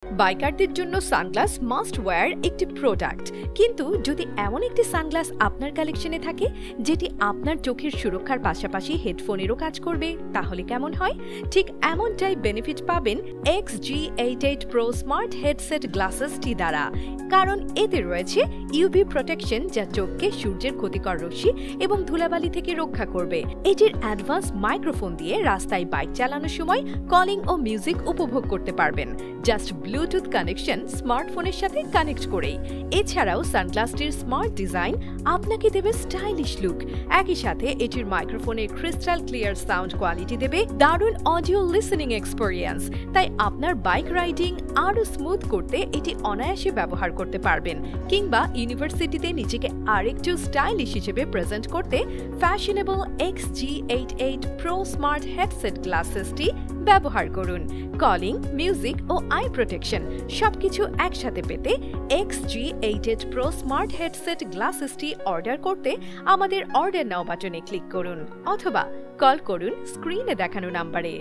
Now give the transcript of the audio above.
বাইকারদের জন্য sunglass must wire একটি product, কিন্তু যদি এমন একটি সানগ্লাস আপনার কালেকশনে থাকে যেটি আপনার চোখের সুরক্ষার পাশাপাশি হেডফোনেরও কাজ করবে, তাহলে কেমন হয়? ঠিক এমনটাই বেনিফিট পাবেন XG88 Pro স্মার্ট হেডসেট গ্লাসেসটি দ্বারা, কারণ এতে রয়েছে ইউভি প্রোটেকশন, যা চোখকে সূর্যের ক্ষতিকর রশ্মি এবং ধুলাবালি থেকে রক্ষা করবে। এটির অ্যাডভান্স মাইক্রোফোন দিয়ে রাস্তায় বাইক চালানোর সময় কলিং ও মিউজিক উপভোগ করতে পারবেন, জাস্ট ব্লুটুথ কানেকশন স্মার্টফোনের সাথে কানেক্ট করেই। এছাড়াও সানগ্লাসটির স্মার্ট ডিজাইন আপনাকে দেবে স্টাইলিশ লুক, একই সাথে এটির মাইক্রোফোনের ক্রিস্টাল ক্লিয়ার সাউন্ড কোয়ালিটি দেবে দারুণ অডিও লিসেনিং এক্সপেরিয়েন্স। তাই আপনার বাইক রাইডিং আরও স্মুথ করতে এটি অনায়াসে ব্যবহার করতে পারবেন, কিংবা ইউনিভার্সিটিতে নিজেকে আরেকটু স্টাইলিশ হিসেবে প্রেজেন্ট করতে fashionable XG88 Pro smart headset গ্লাসেসটি ব্যবহার করুন। কলিং, মিউজিক ও আই প্রোটেকশন সবকিছু একসাথে পেতে XG88 Pro স্মার্ট হেডসেট গ্লাসেসটি অর্ডার করতে আমাদের অর্ডার নাও বাটনে ক্লিক করুন অথবা কল করুন স্ক্রিনে দেখানো নাম্বারে।